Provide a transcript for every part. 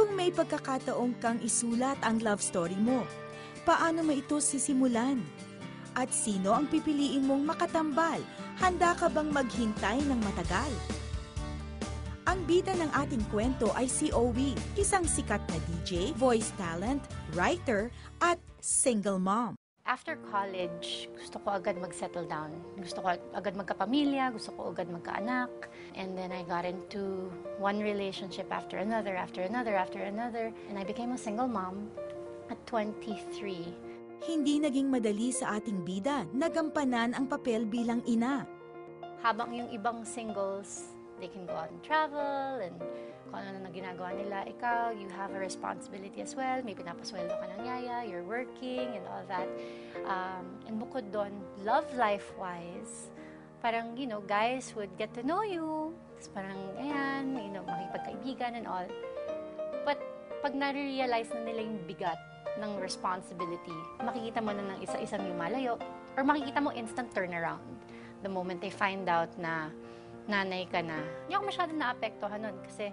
Kung may pagkakataong kang isulat ang love story mo, paano mo ito sisimulan? At sino ang pipiliin mong makatambal? Handa ka bang maghintay ng matagal? Ang bida ng ating kwento ay si Owie, isang sikat na DJ, voice talent, writer, at single mom. After college, gusto ko agad mag-settle down. Gusto ko agad magkapamilya, gusto ko agad magkaanak. And then I got into one relationship after another, and I became a single mom at 23. Hindi naging madali sa ating bida nagampanan ang papel bilang ina. Habang yung ibang singles, they can go out and travel, and kung ano na ginagawa nila, ikaw, you have a responsibility as well. May pinapasweldo ka ng yaya, you're working, and all that. And bukod doon, love life-wise, parang, guys would get to know you. Tapos parang, ayan, makipagkaibigan and all. But pag nare-realize na nila yung bigat ng responsibility, makikita mo na ng isa-isang lumalayo, or makikita mo instant turnaround the moment they find out na nanay ka na. Hindi ako masyadong naapektuhan nun kasi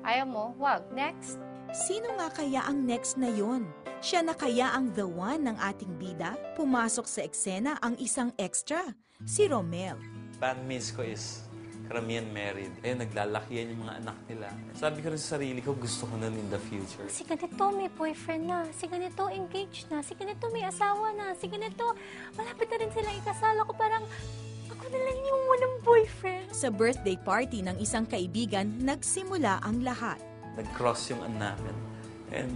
ayaw mo, wag, next. Sino nga kaya ang next na yon? Siya na kaya ang the one ng ating bida? Pumasok sa eksena ang isang extra, si Romel. Bandmates ko is karamihan married. Naglalakihan yung mga anak nila. Sabi ko rin sa sarili ko, gusto ko nun in the future. Si ganito may boyfriend na, si ganito engaged na, si ganito may asawa na, si ganito malapit na rin silang ikasal. Ako parang, ako na lang yung walang boyfriend. Sa birthday party ng isang kaibigan, nagsimula ang lahat. Nag-cross yung namin. And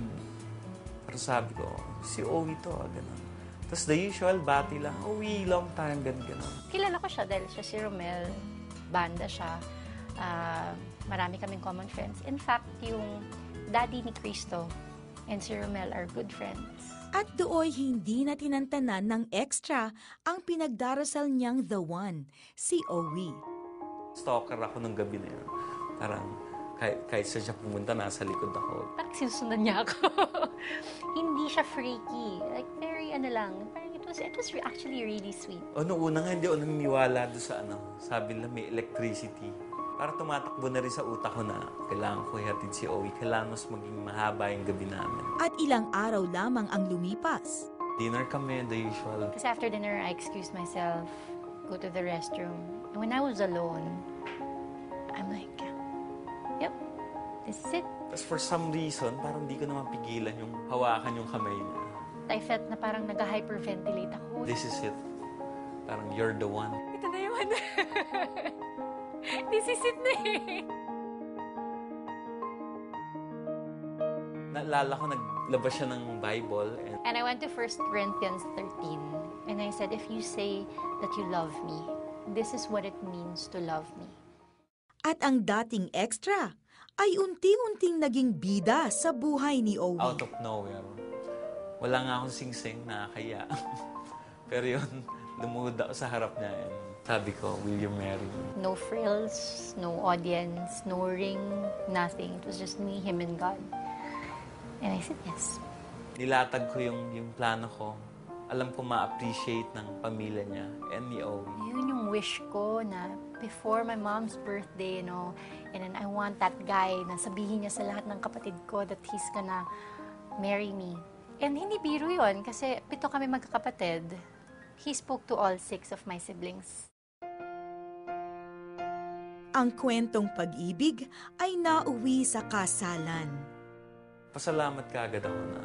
parang sabi ko, si Owie to, gano'n. Tapos the usual bati lang, Owie, long time, gano'n. Kilala ko siya dahil siya si Romel, banda siya. Marami kaming common friends. In fact, yung daddy ni Cristo and si Romel are good friends. At dooy hindi na tinantanan ng extra ang pinagdarasal niyang the one, si Owie. Stalker ako ng gabi na yun. Parang kahit sa siya pumunta, nasa likod ako. Parang sinusundan niya ako. Hindi siya freaky. Like, very lang. Parang it was actually really sweet. Noong una nga, hindi ako naniniwala doon sa sabi nila may electricity. Para tumatakbo na rin sa utak ko na kailangan ko ihatid si Owie. Kailangan mas maging mahaba yung gabi namin. At ilang araw lamang ang lumipas. Dinner kami, the usual. Kasi after dinner, I excused myself, go to the restroom. And when I was alone, I'm like, yep, this is it. Tapos for some reason, parang di ko naman pigilan yung hawakan yung kamay niya. I felt na parang nag-hyperventilate ako. This is it. Parang you're the one. Ito na yun. This is it na eh. Naalala ko, naglabas siya ng Bible. And I went to 1 Corinthians 13. And I said, if you say that you love me, this is what it means to love me. At ang dating extra ay unti-unting naging bida sa buhay ni Owie. Out of nowhere. Wala nga akong sing-sing, nakakaya. Pero yun, lumuhod ako sa harap niya. And sabi ko, will you marry me? No frills, no audience, no ring, nothing. It was just me, him, and God. And I said yes. Nilatag ko yung plano ko. Alam ko ma-appreciate ng pamilya niya and ni Owie. Yun yung wish ko na before my mom's birthday, and then I want that guy na sabihin niya sa lahat ng kapatid ko that he's gonna marry me. And hindi biro yun kasi 7 kami magkakapatid. He spoke to all 6 of my siblings. Ang kwentong pag-ibig ay nauwi sa kasalan. Pasalamat kaagad ako na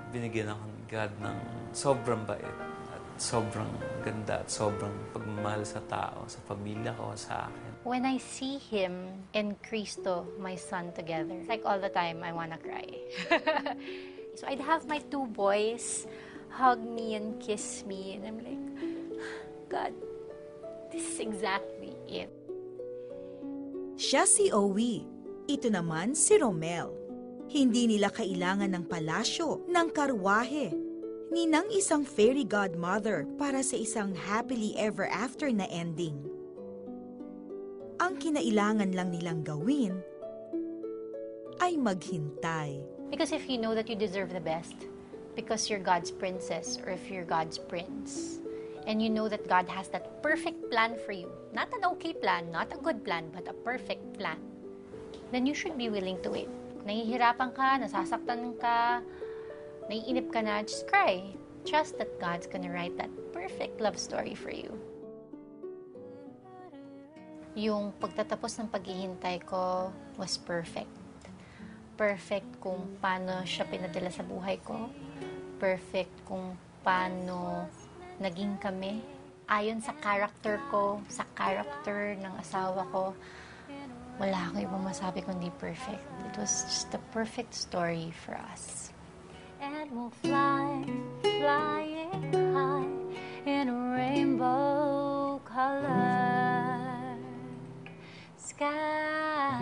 binigyan ako ng God ng sobrang bait at sobrang ganda at sobrang pagmamahal sa tao, sa pamilya ko, sa akin. When I see him and Cristo, my son, together, like all the time, I wanna cry. So I'd have my 2 boys hug me and kiss me, and I'm like, God, this is exactly it. Siya si Owie. Ito naman si Romel. Hindi nila kailangan ng palasyo, ng karwahe, ni ng isang fairy godmother para sa isang happily ever after na ending. Ang kinailangan lang nilang gawin ay maghintay. Because if you know that you deserve the best, because you're God's princess or if you're God's prince, and you know that God has that perfect plan for you, not an okay plan, not a good plan, but a perfect plan, then you should be willing to wait. nahihirapan ka, nasasaktan ka, naiinip ka na, just cry. Trust that God's gonna write that perfect love story for you. Yung pagtatapos ng paghihintay ko was perfect. Perfect kung paano siya pinadala sa buhay ko. Perfect kung paano naging kami. Ayon sa character ko, sa character ng asawa ko, wala akong ibang masabi kundi perfect. It was just the perfect story for us. And we'll fly, flying high in a rainbow color sky.